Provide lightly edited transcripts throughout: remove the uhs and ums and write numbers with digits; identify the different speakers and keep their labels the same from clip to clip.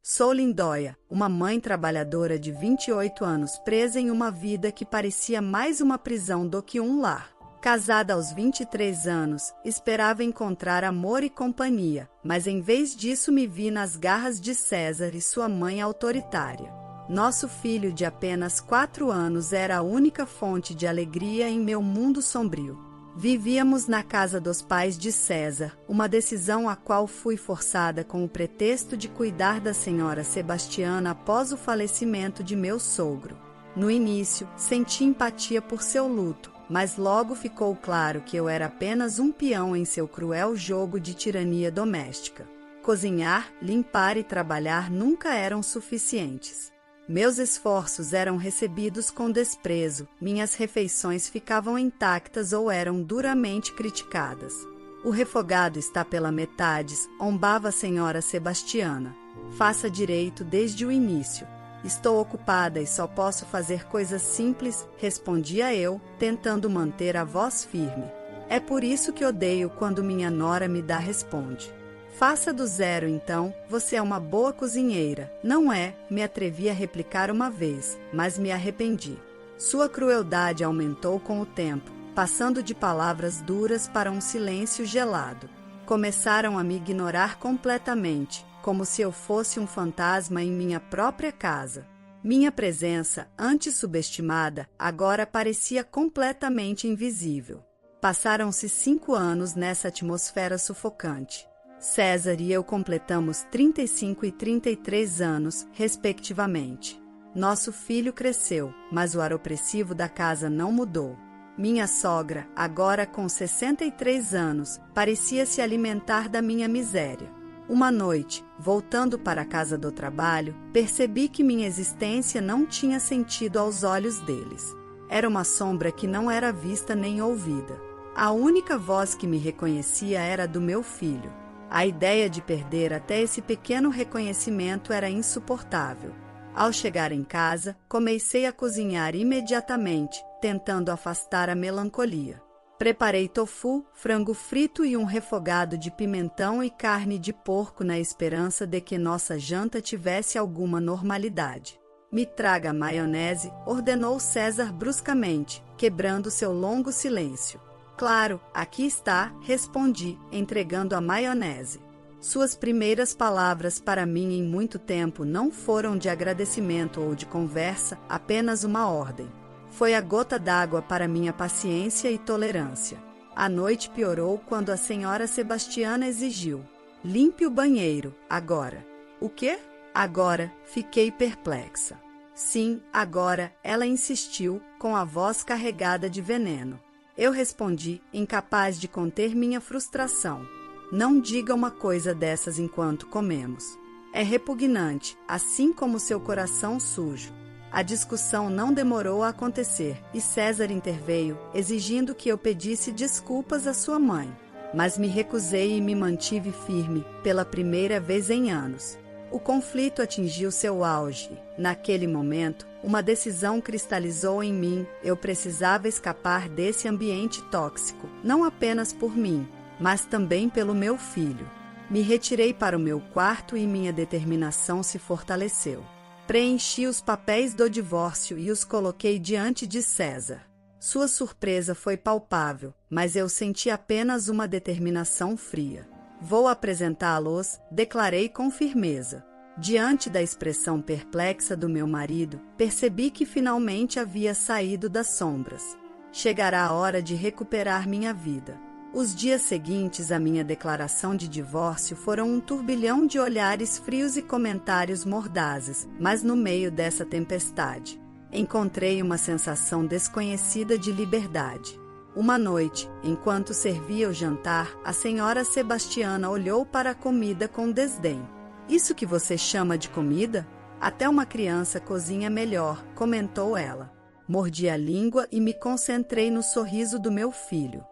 Speaker 1: Sou Lindóia, uma mãe trabalhadora de 28 anos presa em uma vida que parecia mais uma prisão do que um lar. Casada aos 23 anos, esperava encontrar amor e companhia, mas em vez disso me vi nas garras de César e sua mãe autoritária. Nosso filho de apenas 4 anos era a única fonte de alegria em meu mundo sombrio. Vivíamos na casa dos pais de César, uma decisão a qual fui forçada com o pretexto de cuidar da senhora Sebastiana após o falecimento de meu sogro. No início, senti empatia por seu luto, mas logo ficou claro que eu era apenas um peão em seu cruel jogo de tirania doméstica. Cozinhar, limpar e trabalhar nunca eram suficientes. Meus esforços eram recebidos com desprezo, minhas refeições ficavam intactas ou eram duramente criticadas. O refogado está pela metade, zombava a senhora Sebastiana. Faça direito desde o início. Estou ocupada e só posso fazer coisas simples, respondia eu, tentando manter a voz firme. É por isso que odeio quando minha nora me dá responde. Faça do zero então, você é uma boa cozinheira. Não é, me atrevi a replicar uma vez, mas me arrependi. Sua crueldade aumentou com o tempo, passando de palavras duras para um silêncio gelado. Começaram a me ignorar completamente, como se eu fosse um fantasma em minha própria casa. Minha presença, antes subestimada, agora parecia completamente invisível. Passaram-se 5 anos nessa atmosfera sufocante. César e eu completamos 35 e 33 anos, respectivamente. Nosso filho cresceu, mas o ar opressivo da casa não mudou. Minha sogra, agora com 63 anos, parecia se alimentar da minha miséria. Uma noite, voltando para a casa do trabalho, percebi que minha existência não tinha sentido aos olhos deles. Era uma sombra que não era vista nem ouvida. A única voz que me reconhecia era do meu filho. A ideia de perder até esse pequeno reconhecimento era insuportável. Ao chegar em casa, comecei a cozinhar imediatamente, tentando afastar a melancolia. Preparei tofu, frango frito e um refogado de pimentão e carne de porco na esperança de que nossa janta tivesse alguma normalidade. Me traga maionese, ordenou César bruscamente, quebrando seu longo silêncio. Claro, aqui está, respondi, entregando a maionese. Suas primeiras palavras para mim em muito tempo não foram de agradecimento ou de conversa, apenas uma ordem. Foi a gota d'água para minha paciência e tolerância. A noite piorou quando a senhora Sebastiana exigiu: limpe o banheiro, agora. O quê? Agora, fiquei perplexa. Sim, agora, ela insistiu, com a voz carregada de veneno. Eu respondi, incapaz de conter minha frustração. Não diga uma coisa dessas enquanto comemos. É repugnante, assim como seu coração sujo. A discussão não demorou a acontecer, e César interveio, exigindo que eu pedisse desculpas à sua mãe. Mas me recusei e me mantive firme, pela primeira vez em anos. O conflito atingiu seu auge. Naquele momento, uma decisão cristalizou em mim. Eu precisava escapar desse ambiente tóxico, não apenas por mim, mas também pelo meu filho. Me retirei para o meu quarto e minha determinação se fortaleceu. Preenchi os papéis do divórcio e os coloquei diante de César. Sua surpresa foi palpável, mas eu senti apenas uma determinação fria. Vou apresentá-los, declarei com firmeza. Diante da expressão perplexa do meu marido, percebi que finalmente havia saído das sombras. Chegará a hora de recuperar minha vida. Os dias seguintes à minha declaração de divórcio foram um turbilhão de olhares frios e comentários mordazes, mas no meio dessa tempestade, encontrei uma sensação desconhecida de liberdade. Uma noite, enquanto servia o jantar, a senhora Sebastiana olhou para a comida com desdém. Isso que você chama de comida? Até uma criança cozinha melhor, comentou ela. Mordi a língua e me concentrei no sorriso do meu filho.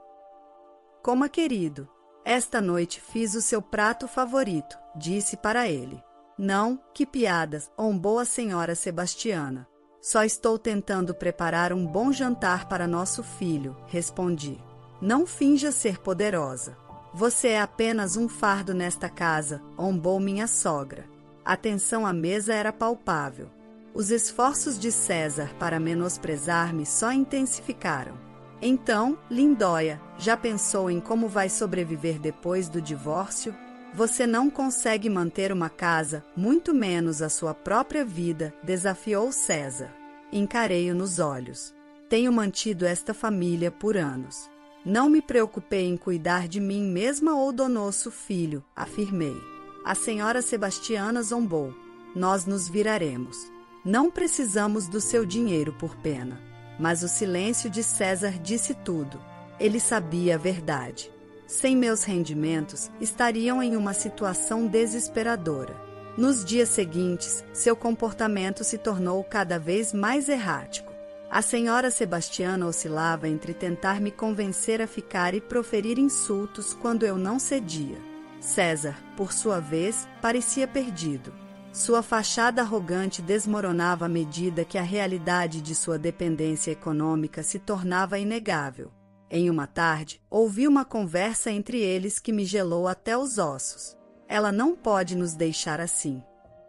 Speaker 1: Coma, querido. Esta noite fiz o seu prato favorito, disse para ele. Não, que piadas, zombou a senhora Sebastiana. Só estou tentando preparar um bom jantar para nosso filho, respondi. Não finja ser poderosa. Você é apenas um fardo nesta casa, zombou minha sogra. A tensão à mesa era palpável. Os esforços de César para menosprezar-me só intensificaram. Então, Lindóia, já pensou em como vai sobreviver depois do divórcio? Você não consegue manter uma casa, muito menos a sua própria vida, desafiou César. Encarei-o nos olhos. Tenho mantido esta família por anos. Não me preocupei em cuidar de mim mesma ou do nosso filho, afirmei. A senhora Sebastiana zombou. Nós nos viraremos. Não precisamos do seu dinheiro por pena. Mas o silêncio de César disse tudo. Ele sabia a verdade. Sem meus rendimentos, estariam em uma situação desesperadora. Nos dias seguintes, seu comportamento se tornou cada vez mais errático. A senhora Sebastiana oscilava entre tentar me convencer a ficar e proferir insultos quando eu não cedia. César, por sua vez, parecia perdido. Sua fachada arrogante desmoronava à medida que a realidade de sua dependência econômica se tornava inegável. Em uma tarde, ouvi uma conversa entre eles que me gelou até os ossos. Ela não pode nos deixar assim.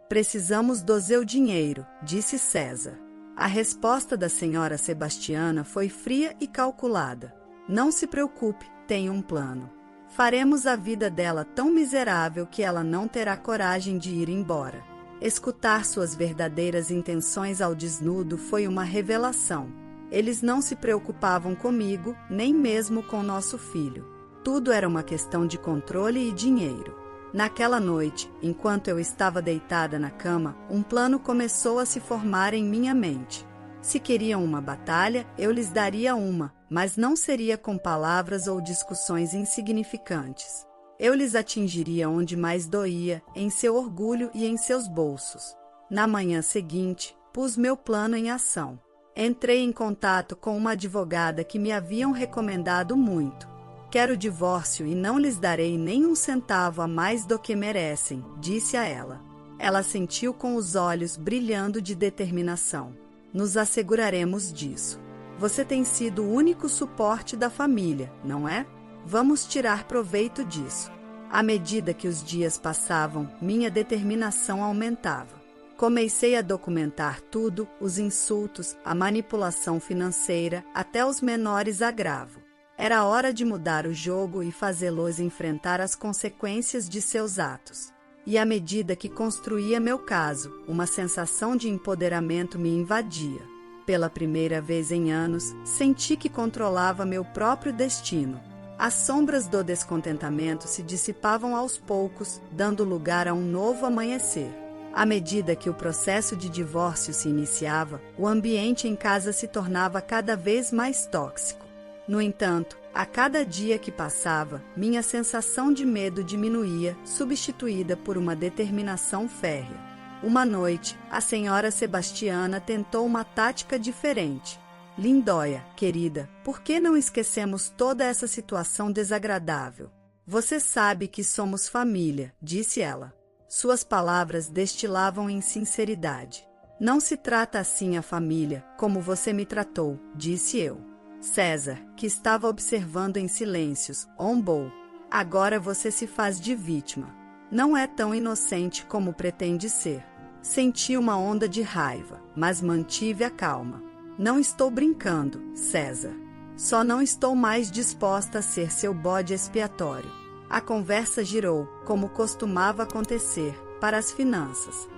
Speaker 1: Precisamos do seu dinheiro, disse César. A resposta da senhora Sebastiana foi fria e calculada. Não se preocupe, tenho um plano. Faremos a vida dela tão miserável que ela não terá coragem de ir embora. Escutar suas verdadeiras intenções ao desnudo foi uma revelação. Eles não se preocupavam comigo, nem mesmo com nosso filho. Tudo era uma questão de controle e dinheiro. Naquela noite, enquanto eu estava deitada na cama, um plano começou a se formar em minha mente. Se queriam uma batalha, eu lhes daria uma, mas não seria com palavras ou discussões insignificantes. Eu lhes atingiria onde mais doía, em seu orgulho e em seus bolsos. Na manhã seguinte, pus meu plano em ação. Entrei em contato com uma advogada que me haviam recomendado muito. Quero o divórcio e não lhes darei nem um centavo a mais do que merecem, disse a ela. Ela sentiu com os olhos brilhando de determinação. Nos asseguraremos disso. Você tem sido o único suporte da família, não é? Vamos tirar proveito disso. À medida que os dias passavam, minha determinação aumentava. Comecei a documentar tudo, os insultos, a manipulação financeira, até os menores agravos. Era hora de mudar o jogo e fazê-los enfrentar as consequências de seus atos. E à medida que construía meu caso, uma sensação de empoderamento me invadia. Pela primeira vez em anos, senti que controlava meu próprio destino. As sombras do descontentamento se dissipavam aos poucos, dando lugar a um novo amanhecer. À medida que o processo de divórcio se iniciava, o ambiente em casa se tornava cada vez mais tóxico. No entanto, a cada dia que passava, minha sensação de medo diminuía, substituída por uma determinação férrea. Uma noite, a senhora Sebastiana tentou uma tática diferente. Lindóia, querida, por que não esquecemos toda essa situação desagradável? Você sabe que somos família, disse ela. Suas palavras destilavam em sinceridade. Não se trata assim a família, como você me tratou, disse eu. César, que estava observando em silêncios, ombou. Agora você se faz de vítima. Não é tão inocente como pretende ser. Senti uma onda de raiva, mas mantive a calma. Não estou brincando, César. Só não estou mais disposta a ser seu bode expiatório. A conversa girou, como costumava acontecer, para as finanças.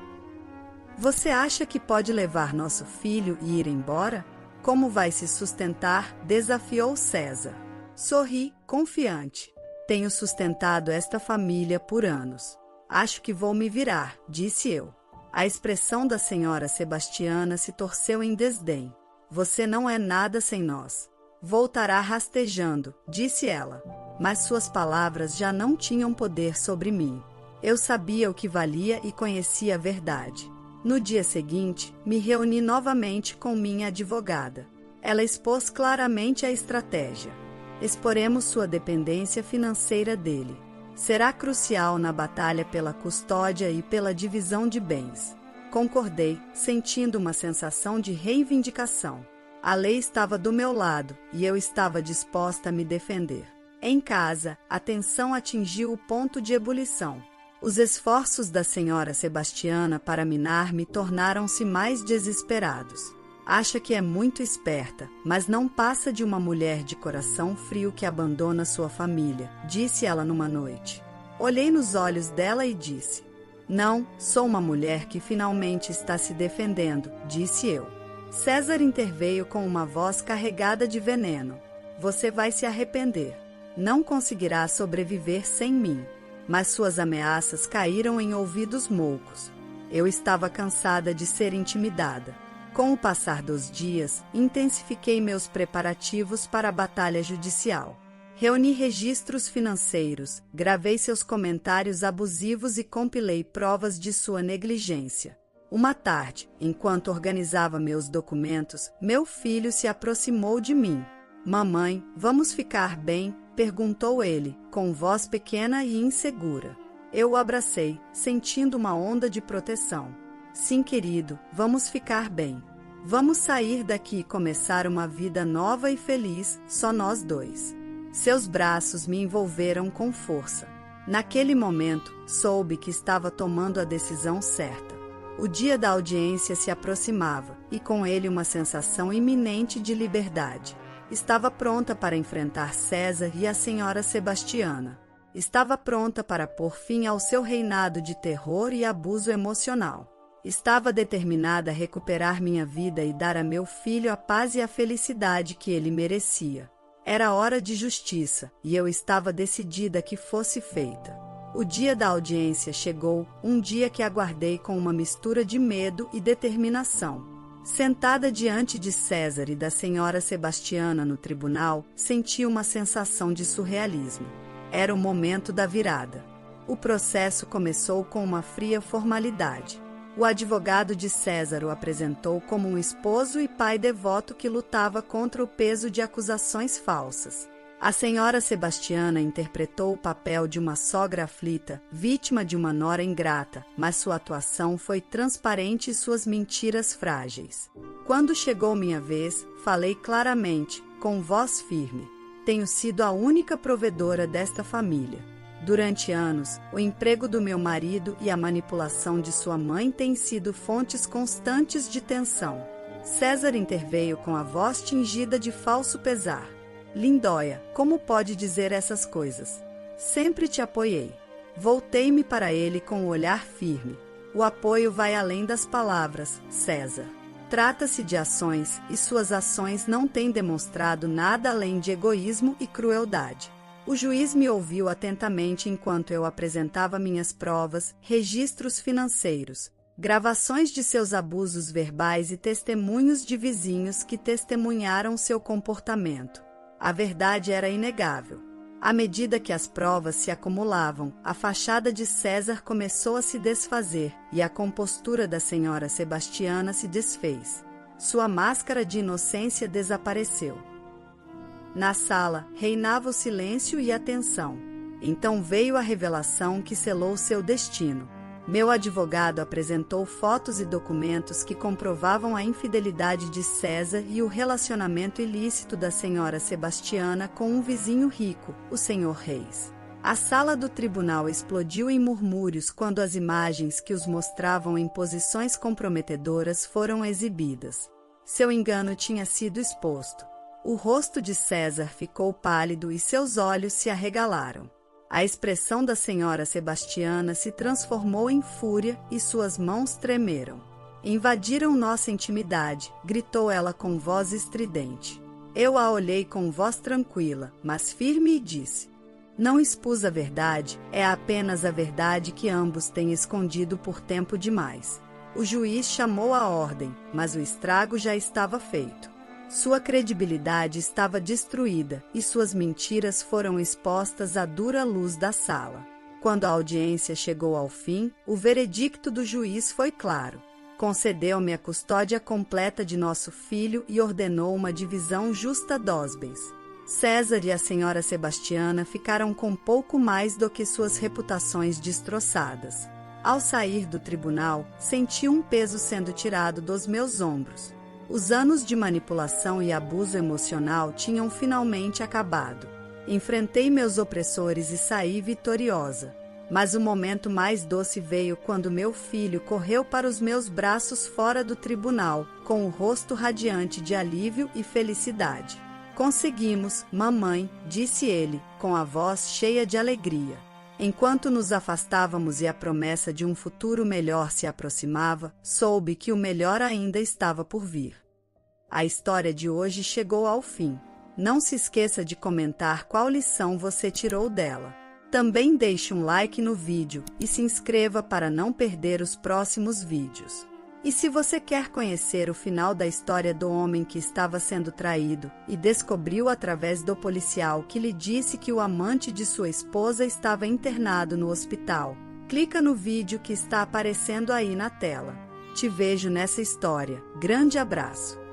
Speaker 1: Você acha que pode levar nosso filho e ir embora? Como vai se sustentar? Desafiou César. Sorri, confiante. Tenho sustentado esta família por anos. Acho que vou me virar, disse eu. A expressão da senhora Sebastiana se torceu em desdém. Você não é nada sem nós. Voltará rastejando, disse ela. Mas suas palavras já não tinham poder sobre mim. Eu sabia o que valia e conhecia a verdade. No dia seguinte, me reuni novamente com minha advogada. Ela expôs claramente a estratégia. Exporemos sua dependência financeira dele. Será crucial na batalha pela custódia e pela divisão de bens. Concordei, sentindo uma sensação de reivindicação. A lei estava do meu lado e eu estava disposta a me defender. Em casa, a tensão atingiu o ponto de ebulição. Os esforços da senhora Sebastiana para minar-me tornaram-se mais desesperados. Acha que é muito esperta, mas não passa de uma mulher de coração frio que abandona sua família, disse ela numa noite. Olhei nos olhos dela e disse: não, sou uma mulher que finalmente está se defendendo, disse eu. César interveio com uma voz carregada de veneno. Você vai se arrepender. Não conseguirá sobreviver sem mim. Mas suas ameaças caíram em ouvidos moucos. Eu estava cansada de ser intimidada. Com o passar dos dias, intensifiquei meus preparativos para a batalha judicial. Reuni registros financeiros, gravei seus comentários abusivos e compilei provas de sua negligência. Uma tarde, enquanto organizava meus documentos, meu filho se aproximou de mim. Mamãe, vamos ficar bem? Perguntou ele, com voz pequena e insegura. Eu o abracei, sentindo uma onda de proteção. Sim, querido, vamos ficar bem. Vamos sair daqui e começar uma vida nova e feliz, só nós dois. Seus braços me envolveram com força. Naquele momento, soube que estava tomando a decisão certa. O dia da audiência se aproximava, e com ele uma sensação iminente de liberdade. Estava pronta para enfrentar César e a senhora Sebastiana. Estava pronta para pôr fim ao seu reinado de terror e abuso emocional. Estava determinada a recuperar minha vida e dar a meu filho a paz e a felicidade que ele merecia. Era hora de justiça, e eu estava decidida que fosse feita. O dia da audiência chegou, um dia que aguardei com uma mistura de medo e determinação. Sentada diante de César e da senhora Sebastiana no tribunal, senti uma sensação de surrealismo. Era o momento da virada. O processo começou com uma fria formalidade. O advogado de César o apresentou como um esposo e pai devoto que lutava contra o peso de acusações falsas. A senhora Sebastiana interpretou o papel de uma sogra aflita, vítima de uma nora ingrata, mas sua atuação foi transparente e suas mentiras frágeis. Quando chegou minha vez, falei claramente, com voz firme. Tenho sido a única provedora desta família. Durante anos, o emprego do meu marido e a manipulação de sua mãe têm sido fontes constantes de tensão. César interveio com a voz tingida de falso pesar. Lindóia, como pode dizer essas coisas? Sempre te apoiei. Voltei-me para ele com o olhar firme. O apoio vai além das palavras, César. Trata-se de ações, e suas ações não têm demonstrado nada além de egoísmo e crueldade. O juiz me ouviu atentamente enquanto eu apresentava minhas provas, registros financeiros, gravações de seus abusos verbais e testemunhos de vizinhos que testemunharam seu comportamento. A verdade era inegável. À medida que as provas se acumulavam, a fachada de César começou a se desfazer e a compostura da senhora Sebastiana se desfez. Sua máscara de inocência desapareceu. Na sala, reinava o silêncio e a tensão. Então veio a revelação que selou seu destino. Meu advogado apresentou fotos e documentos que comprovavam a infidelidade de César e o relacionamento ilícito da senhora Sebastiana com um vizinho rico, o senhor Reis. A sala do tribunal explodiu em murmúrios quando as imagens que os mostravam em posições comprometedoras foram exibidas. Seu engano tinha sido exposto. O rosto de César ficou pálido e seus olhos se arregalaram. A expressão da senhora Sebastiana se transformou em fúria e suas mãos tremeram. Invadiram nossa intimidade, gritou ela com voz estridente. Eu a olhei com voz tranquila, mas firme e disse: não expus a verdade, é apenas a verdade que ambos têm escondido por tempo demais. O juiz chamou a ordem, mas o estrago já estava feito. Sua credibilidade estava destruída e suas mentiras foram expostas à dura luz da sala. Quando a audiência chegou ao fim, o veredicto do juiz foi claro. Concedeu-me a custódia completa de nosso filho e ordenou uma divisão justa dos bens. César e a senhora Sebastiana ficaram com pouco mais do que suas reputações destroçadas. Ao sair do tribunal, senti um peso sendo tirado dos meus ombros. Os anos de manipulação e abuso emocional tinham finalmente acabado. Enfrentei meus opressores e saí vitoriosa. Mas o momento mais doce veio quando meu filho correu para os meus braços fora do tribunal, com o rosto radiante de alívio e felicidade. Conseguimos, mamãe, disse ele, com a voz cheia de alegria. Enquanto nos afastávamos e a promessa de um futuro melhor se aproximava, soube que o melhor ainda estava por vir. A história de hoje chegou ao fim. Não se esqueça de comentar qual lição você tirou dela. Também deixe um like no vídeo e se inscreva para não perder os próximos vídeos. E se você quer conhecer o final da história do homem que estava sendo traído e descobriu através do policial que lhe disse que o amante de sua esposa estava internado no hospital, clica no vídeo que está aparecendo aí na tela. Te vejo nessa história. Grande abraço!